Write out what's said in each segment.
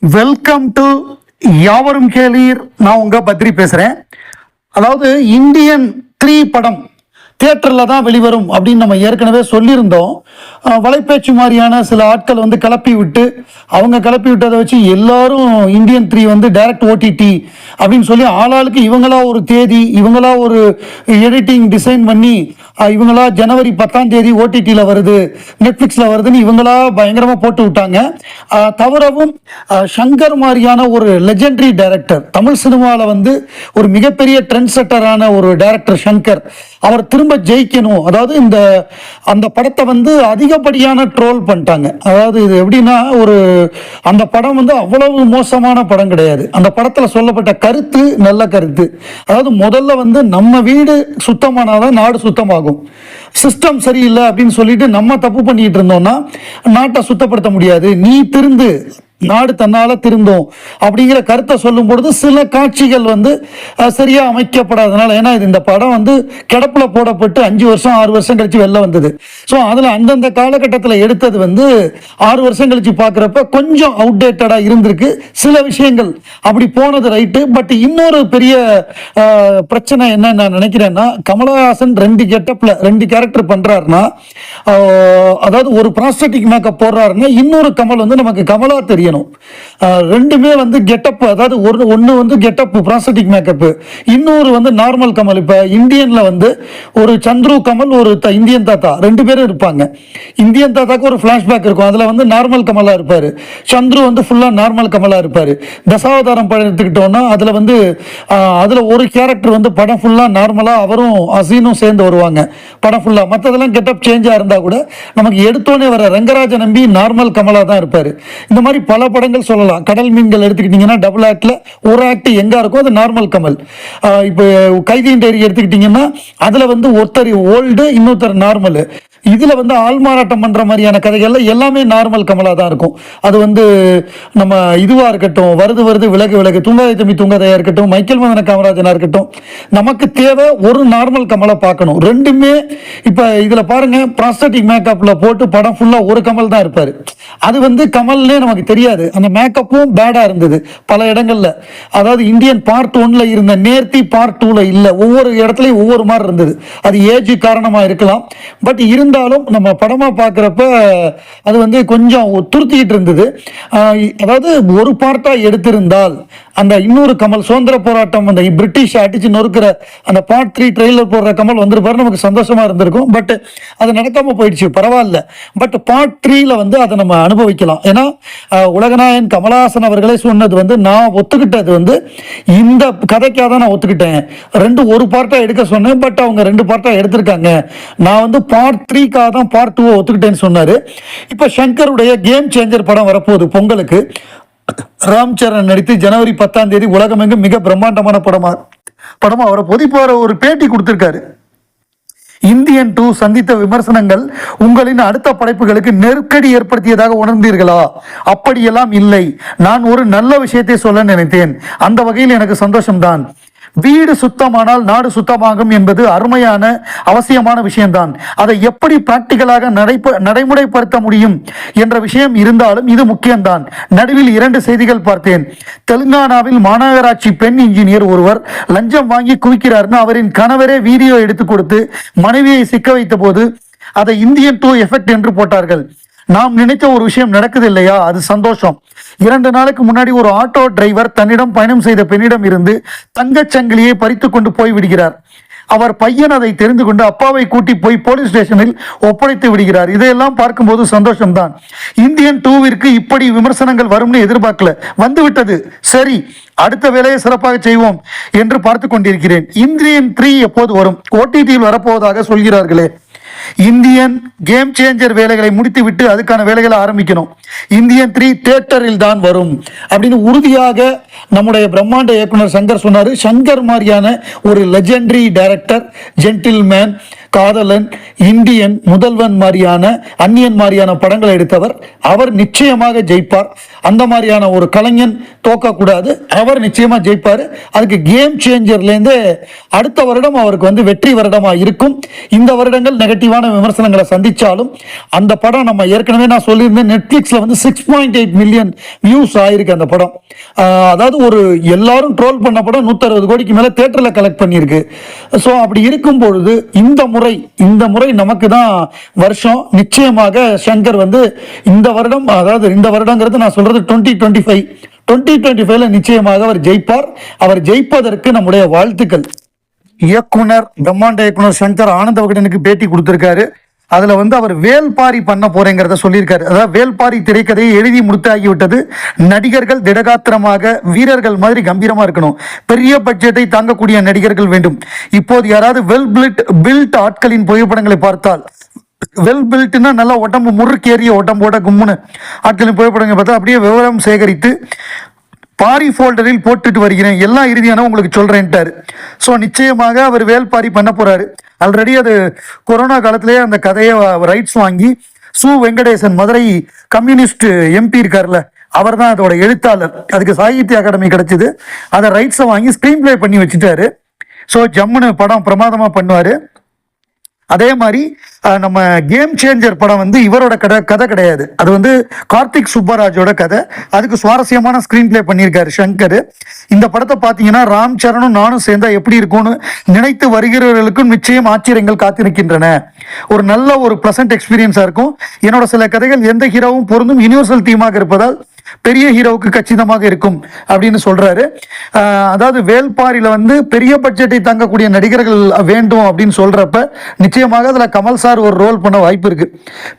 Welcome to யாவரும் கேளீர். நான் உங்க பத்ரி பேசுறேன். அதாவது இந்தியன் 3 படம் தியேட்டரில் தான் வெளிவரும் அப்படின்னு நம்ம ஏற்கனவே சொல்லியிருந்தோம். வலைப்பேச்சு மாதிரியான சில ஆட்கள் வந்து கிளப்பி விட்டதை வச்சு எல்லாரும் இந்தியன் 3 வந்து டைரக்ட் ஓடிடி அப்படின்னு சொல்லி ஆளாளுக்கு இவங்களா ஒரு தேதி, இவங்களா ஒரு எடிட்டிங் டிசைன் பண்ணி இவங்களா ஜனவரி 10ஆம் தேதி ஓடிடியில் வருது, நெட்ஃப்ளிக்ஸில் வருதுன்னு இவங்களா பயங்கரமாக போட்டு விட்டாங்க. தவிரவும் சங்கர் மாதிரியான ஒரு லெஜெண்டரி டைரக்டர், தமிழ் சினிமாவில் வந்து ஒரு மிகப்பெரிய ட்ரெண்ட் செட்டரான ஒரு டைரக்டர் சங்கர், அவர் திரும்ப ஜெயிக்கணும். அதாவது அந்த படத்தை வந்து அதிகப்படியான ட்ரோல் பண்ணிட்டாங்க. அதாவது இது எப்படின்னா, அந்த படம் வந்து அவ்வளவு மோசமான படம் கிடையாது. அந்த படத்தில் சொல்லப்பட்ட கருத்து நல்ல கருத்து. அதாவது முதல்ல வந்து நம்ம வீடு சுத்தமானாதான் நாடு சுத்தமாகும். சிஸ்டம் சரியில்லை அப்படின்னு சொல்லிட்டு நம்ம தப்பு பண்ணிட்டு இருந்தோம்னா நாட்டை சுத்தப்படுத்த முடியாது. நீ திருந்து, நாடு தன்னால திருந்தோம் அப்படிங்கிற கருத்தை சொல்லும் பொழுது சில காட்சிகள் வந்து சரியா அமைக்கப்படாதனால, ஏன்னா இந்த படம் வந்து கிடப்புல போடப்பட்டு 5 வருஷம் 6 வருஷம் கழிச்சு வெளில வந்தது. ஸோ அதில் அந்தந்த காலகட்டத்தில் எடுத்தது வந்து 6 வருஷம் கழிச்சு பார்க்குறப்ப கொஞ்சம் அவுடேட்டடாக இருந்திருக்கு. சில விஷயங்கள் அப்படி போனது ரைட்டு. பட் இன்னொரு பெரிய பிரச்சனை என்ன நான் நினைக்கிறேன்னா, கமலஹாசன் 2 கெட்டப்பில் 2 கேரக்டர் பண்ணுறாருன்னா, அதாவது ஒரு ப்ராஸ்தட்டிக் மேக்கப் போடுறாருன்னா இன்னொரு கமல் வந்து நமக்கு கமலா தெரியும். ரெண்டுமே வந்து கெட்டப், அதாவது ஒன்னு வந்து கெட்டப் ப்ராஸ்தட்டிக் மேக்கப், இன்னொரு வந்து நார்மல் கமல். இப்ப இந்தியன்ல வந்து ஒரு சந்துரு கமல், ஒரு இந்தியன் தாத்தா, 2 பேரும் இருப்பாங்க. இந்தியன் தாத்தாக்கு ஒரு பிளாஷ்பேக் இருக்கும், அதுல வந்து நார்மல் கமலா இருப்பாரு. சந்துரு வந்து ஃபுல்லா நார்மல் கமலா இருப்பாரு. தசாவதாரம் படம் எடுத்துக்கிட்டோம்னா அதுல ஒரு கேரக்டர் வந்து படம் ஃபுல்லா நார்மலா அவரும் அசீனும் சேர்ந்து வருவாங்க படம் ஃபுல்லா. மற்றதெல்லாம் கெட்டப் சேஞ்சா இருந்தா கூட நமக்கு எடுத்தோன்னே வர ரங்கராஜ நம்பி நார்மல் கமலா தான் இருப்பாரு. இந்த மாதிரி பல படங்கள் சொல்லலாம். கடல் மீன்கள் எடுத்துக்கிட்டீங்கன்னா டபுள் ஆக்ட்ல ஒரு ஆக்ட் எங்க இருக்கும், அது நார்மல் கமல். இப்போ கைதியின் டைரி எடுத்துக்கிட்டீங்கன்னா அதுல வந்து ஒருத்தர் ஓல்டு, இன்னொருத்தர் நார்மல். இதுல வந்து ஆள்மாறாட்டம் பண்ற மாதிரியான கதைகள்ல எல்லாமே நார்மல் கமலா தான் இருக்கும். அது வந்து நம்ம இதுவா இருக்கட்டும், வருது விலகு தூங்காதை தம்பி தூங்காதையா இருக்கட்டும், மைக்கேல் மதன காமராஜனா இருக்கட்டும், நமக்கு தேவை ஒரு நார்மல் கமலை பார்க்கணும். ரெண்டுமே இப்ப இதுல பாருங்க, ப்ராஸ்தட்டிக் மேக்கப்ல போட்டு படம் ஃபுல்லா ஒரு கமல் தான் இருப்பாரு. அது வந்து கமல்னே நமக்கு தெரியாது. அந்த மேக்கப்பும் பேடா இருந்தது பல இடங்கள்ல. அதாவது இந்தியன் பார்ட் 1ல இருந்த நேர்த்தி பார்ட் 2ல இல்ல. ஒவ்வொரு இடத்துலயும் ஒவ்வொரு மாதிரி இருந்தது. அது ஏஜ் காரணமா இருக்கலாம். பட் இருந்தாலும் நம்ம படமா பார்க்கிறப்ப அது வந்து கொஞ்சம் துருத்திட்டு இருந்தது. அதாவது ஒரு பார்ட்டா எடுத்திருந்தால் அந்த இன்னொரு கமல் சுதந்திர போராட்டம், அந்த பிரிட்டிஷ் அடிச்சு நொறுக்கிற அந்த பார்ட் 3 ட்ரெய்லர் போடுற கமல் வந்திருப்பாரு, நமக்கு சந்தோஷமா இருந்திருக்கும். பட் அது நடக்காம போயிடுச்சு, பரவாயில்ல. பட் பார்ட் 3ல வந்து அதை நம்ம அனுபவிக்கலாம். ஏன்னா உலகநாயகன் கமலஹாசன் அவர்களே சொன்னது வந்து, நான் ஒத்துக்கிட்டது வந்து இந்த கதைக்காக தான் நான் ஒத்துக்கிட்டேன். ஒரு பார்ட்டா எடுக்க சொன்னேன், பட் அவங்க 2 பார்ட்டா எடுத்திருக்காங்க. நான் வந்து பார்ட் 3க்காக தான் பார்ட் 2 ஒத்துக்கிட்டேன்னு சொன்னாரு. இப்ப சங்கருடைய கேம் சேஞ்சர் படம் வரப்போகுது பொங்கலுக்கு. ராம் சரண் நடித்து ஜனவரி 10ஆம் தேதி உலகமெங்கும் மிக பிரம்மாண்டமான படமா வரப்போது. இப்போ ஒரு பேட்டி கொடுத்திருக்காரு. இந்தியன் 2 சந்தித்த விமர்சனங்கள் உங்களின் அடுத்த படைப்புகளுக்கு நெருக்கடி ஏற்படுத்தியதாக உணர்ந்தீர்களா? அப்படியெல்லாம் இல்லை. நான் ஒரு நல்ல விஷயத்தை சொல்ல நினைத்தேன். அந்த வகையில் எனக்கு சந்தோஷம்தான். வீடு சுத்தமானால் நாடு சுத்தமாகும் என்பது அருமையான அவசியமான விஷயம்தான். அதை எப்படி பிராக்டிக்கலாக நடைமுறைப்படுத்த முடியும் என்ற விஷயம் இருந்தாலும் இது முக்கியம்தான். நடுவில் 2 செய்திகள் பார்த்தேன். தெலுங்கானாவில் மாநகராட்சி பெண் இன்ஜினியர் ஒருவர் லஞ்சம் வாங்கி குவிக்கிறார்னு அவரின் கணவரே வீடியோ எடுத்து கொடுத்து மனைவியை சிக்க வைத்த போது அதை இந்தியன் 2 எஃபெக்ட் என்று போட்டார்கள். நாம் நினைத்த ஒரு விஷயம் நடக்குது இல்லையா, அது சந்தோஷம். 2 நாளுக்கு முன்னாடி ஒரு ஆட்டோ டிரைவர் தன்னிடம் பயணம் செய்த பெண்ணிடம் இருந்து தங்கச் சங்கிலியை பறித்து கொண்டு போய் விடுகிறார். அவர் பையன் அதை தெரிந்து கொண்டு அப்பாவை கூட்டி போய் போலீஸ் ஸ்டேஷனில் ஒப்படைத்து விடுகிறார். இதையெல்லாம் பார்க்கும்போது சந்தோஷம்தான். இந்தியன் 2விற்கு இப்படி விமர்சனங்கள் வரும்னு எதிர்பார்க்கல, வந்துவிட்டது. சரி, அடுத்த வேலையை சிறப்பாக செய்வோம் என்று பார்த்து கொண்டிருக்கிறேன். இந்தியன் 3 எப்போது வரும்? ஓடிடியில் வரப்போவதாக சொல்கிறார்களே. இந்தியன் கேம் சேஞ்சர் வேலைகளை முடித்துவிட்டு அதுக்கான வேலைகளை ஆரம்பிக்கணும். இந்தியன் 3 தியேட்டரில் தான் வரும் அப்படின்னு உறுதியாக நம்முடைய பிரம்மாண்ட இயக்குனர் சங்கர் சொன்னாரு. சங்கர் மாதிரியான ஒரு லெஜெண்டரி டைரக்டர், ஜென்டில்மேன், காதலன், இந்தியன், முதல்வன் மாதிரியான, அந்நியன் மாதிரியான படங்களை எடுத்தவர். அவர் நிச்சயமாக ஜெயிப்பார். அந்த மாதிரியான ஒரு கலைஞன் தோக்கக்கூடாது, அவர் நிச்சயமா ஜெயிப்பார். அதுக்கு கேம் சேஞ்சர்லேருந்து அடுத்த வருடம் அவருக்கு வந்து வெற்றி வருடமாக இருக்கும். இந்த வருடங்கள் நெகட்டிவான விமர்சனங்களை சந்திச்சாலும் அந்த படம் நம்ம ஏற்கனவே நான் சொல்லியிருந்தேன், நெட்ஃபிளிக்ஸில் வந்து 6.8 மில்லியன் வியூஸ் ஆயிருக்கு அந்த படம். அதாவது ஒரு எல்லாரும் ட்ரோல் பண்ண படம் 160 கோடிக்கு மேலே தேட்டரில் கலெக்ட் பண்ணியிருக்கு. ஸோ அப்படி இருக்கும் பொழுது இந்த முறை நமக்கு தான் வருஷம். நிச்சயமாக சங்கர் வந்து இந்த வருடம், அதாவது இந்த வருடங்கிறது நான் சொல்றது 2025 நிச்சயமாக அவர் ஜெயிப்பார். அவர் ஜெயிப்பதற்கு நம்முடைய வாழ்த்துக்கள். இயக்குனர், பிரம்மாண்ட இயக்குனர் சங்கர் ஆனந்த விகடனுக்கு பேட்டி கொடுத்திருக்காரு. அதுல வந்து அவர் வேல்பாரி பண்ண போறேங்கிறத சொல்லியிருக்காரு. அதாவது வேல்பாரி திரைக்கதையை எழுதி முடித்தாகிவிட்டது. நடிகர்கள் திடகாத்திரமாக, வீரர்கள் மாதிரி கம்பீரமா இருக்கணும். பெரிய பட்ஜெட்டை தாங்கக்கூடிய நடிகர்கள் வேண்டும். இப்போது யாராவது பில்ட் ஆட்களின் புகைப்படங்களை பார்த்தால், வெல் பில்ட்னா நல்லா உடம்பு முறுக்கேறிய உடம்போட கும்முன்னு ஆட்களின் புகைப்படங்களை பார்த்தா அப்படியே விவரம் சேகரித்து பாரி ஃபோல்டரில் போட்டுட்டு வருகிறேன், எல்லாம் இறுதியான உங்களுக்கு சொல்றேன்ட்டாரு. ஸோ நிச்சயமாக அவர் வேல்பாரி பண்ண போறாரு. ஆல்ரெடி அது கொரோனா காலத்திலேயே அந்த கதையை ரைட்ஸ் வாங்கி சு வெங்கடேசன், மதுரை கம்யூனிஸ்ட் எம்பி இருக்கார்ல, அவர் தான் அதோட எழுத்தாளர். அதுக்கு சாகித்ய அகாடமி கிடைச்சிது. அதை ரைட்ஸை வாங்கி ஸ்க்ரீன் பிளே பண்ணி வச்சுட்டாரு. ஸோ ஜம்முன்னு படம் பிரமாதமாக பண்ணுவார். அதே மாதிரி நம்ம கேம் சேஞ்சர் படம் வந்து இவரோட கதை கிடையாது. அது வந்து கார்த்திக் சுப்பராஜோட கதை. அதுக்கு சுவாரஸ்யமான ஸ்கிரீன் பிளே பண்ணியிருக்காரு சங்கர். இந்த படத்தை பார்த்தீங்கன்னா ராம் சரணும் நானும் சேர்ந்தா எப்படி இருக்கும்னு நினைத்து வருகிறவர்களுக்கும் நிச்சயம் ஆச்சரியங்கள் காத்திருக்கின்றன. ஒரு நல்ல ஒரு ப்ளசன்ட் எக்ஸ்பீரியன்ஸாக இருக்கும். என்னோட சில கதைகள் எந்த ஹீரோவும் பொருந்தும் யூனிவர்சல் தீமாக இருப்பதால் பெரிய ஹீரோவுக்கு கச்சிதமாக இருக்கும் அப்படின்னு சொல்றாரு. அதாவது வேல்பாரியில வந்து பெரிய பட்ஜெட்டை தாங்கக்கூடிய நடிகர்கள் வேண்டும் அப்படின்னு சொல்றப்ப நிச்சயமாக அதுல கமல் சார் ஒரு ரோல் பண்ண வாய்ப்பு இருக்கு.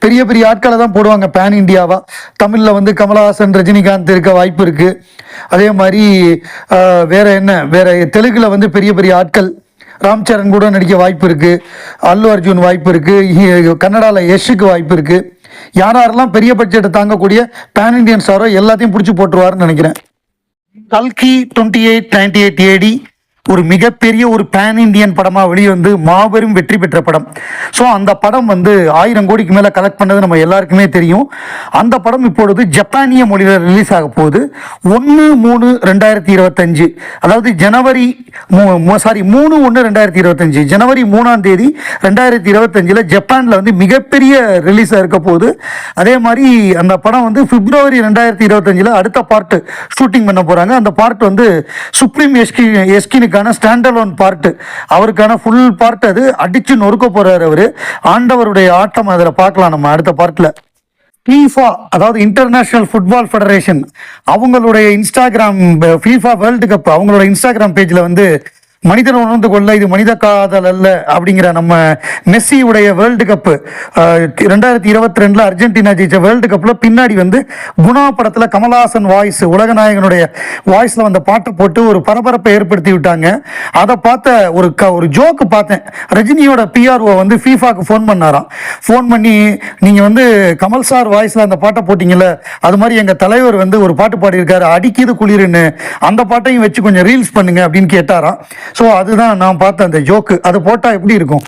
பெரிய பெரிய ஆட்களை தான் போடுவாங்க பேன் இண்டியாவா. தமிழ்ல வந்து கமலஹாசன், ரஜினிகாந்த் இருக்க வாய்ப்பு இருக்கு. அதே மாதிரி வேற தெலுங்குல வந்து பெரிய பெரிய ஆட்கள் ராம் சரண் கூட நடிக்க வாய்ப்பு இருக்கு. அல்லு அர்ஜுன் வாய்ப்பு இருக்கு. கன்னடால யஷுக்கு வாய்ப்பு இருக்கு. யாரெல்லாம் பெரிய பட்ஜெட்டை தாங்கக்கூடிய பேன் இண்டியன் ஸ்டாரோ எல்லாத்தையும் பிடிச்சி போட்டுருவாருன்னு நினைக்கிறேன். கல்கி 2898 AD ஒரு மிகப்பெரிய ஒரு பேன் இண்டியன் படமாக வெளிவந்து மாபெரும் வெற்றி பெற்ற படம். ஸோ அந்த படம் வந்து 1000 கோடிக்கு மேலே கலெக்ட் பண்ணது நம்ம எல்லாருக்குமே தெரியும். அந்த படம் இப்பொழுது ஜப்பானிய மொழியில் ரிலீஸ் ஆக போகுது. 1/3/2025, அதாவது ஜனவரி 3/1/2025, ஜனவரி 3ஆம் தேதி 2025 ஜப்பானில் வந்து மிகப்பெரிய ரிலீஸாக இருக்க போகுது. அதே மாதிரி அந்த படம் வந்து பிப்ரவரி 2025 அடுத்த பார்ட் ஷூட்டிங் பண்ண போகிறாங்க. அந்த பார்ட் வந்து சுப்ரீம் எஸ்கினுக்கு ஸ்டாண்டலோன் பார்ட், அவருக்கான ஃபுல் பார்ட். அது அடிச்சு நொறுக்க போறாரு அவரு. ஆண்டவருடைய ஆட்டம் அதில் பார்க்கலாம் நம்ம அடுத்த பார்ட்ல. FIFA, அதாவது இன்டர்நேஷனல் ஃபுட்பால் ஃபெடரேஷன், அவங்களுடைய இன்ஸ்டாகிராம் FIFA வேர்ல்டு கப் அவங்களோட இன்ஸ்டாகிராம் பேஜில் வந்து மனிதன் உணர்ந்து கொள்ள இது மனித காதல் அல்ல அப்படிங்கிற நம்ம மெஸ்ஸியுடைய வேர்ல்டு கப்பு 2022 அர்ஜென்டினா ஜெயிச்ச வேர்ல்டு கப்பில் பின்னாடி வந்து குணா படத்தில் கமல்ஹாசன் வாய்ஸ், உலகநாயகனுடைய வாய்ஸில் வந்த பாட்டை போட்டு ஒரு பரபரப்பை ஏற்படுத்தி விட்டாங்க. அதை பார்த்த ஒரு ஜோக்கு பார்த்தேன். ரஜினியோட PRO வந்து FIFAக்கு ஃபோன் பண்ணாராம். ஃபோன் பண்ணி நீங்கள் வந்து கமல் சார் வாய்ஸில் அந்த பாட்டை போட்டிங்கல்ல, அது மாதிரி எங்கள் தலைவர் வந்து ஒரு பாட்டு பாடியிருக்காரு அடிக்கிது குளிர்னு, அந்த பாட்டையும் வச்சு கொஞ்சம் ரீல்ஸ் பண்ணுங்க அப்படின்னு கேட்டாராம். ஸோ அதுதான் நான் பார்த்த அந்த ஜோக்கு. அது போட்டால் எப்படி இருக்கும்?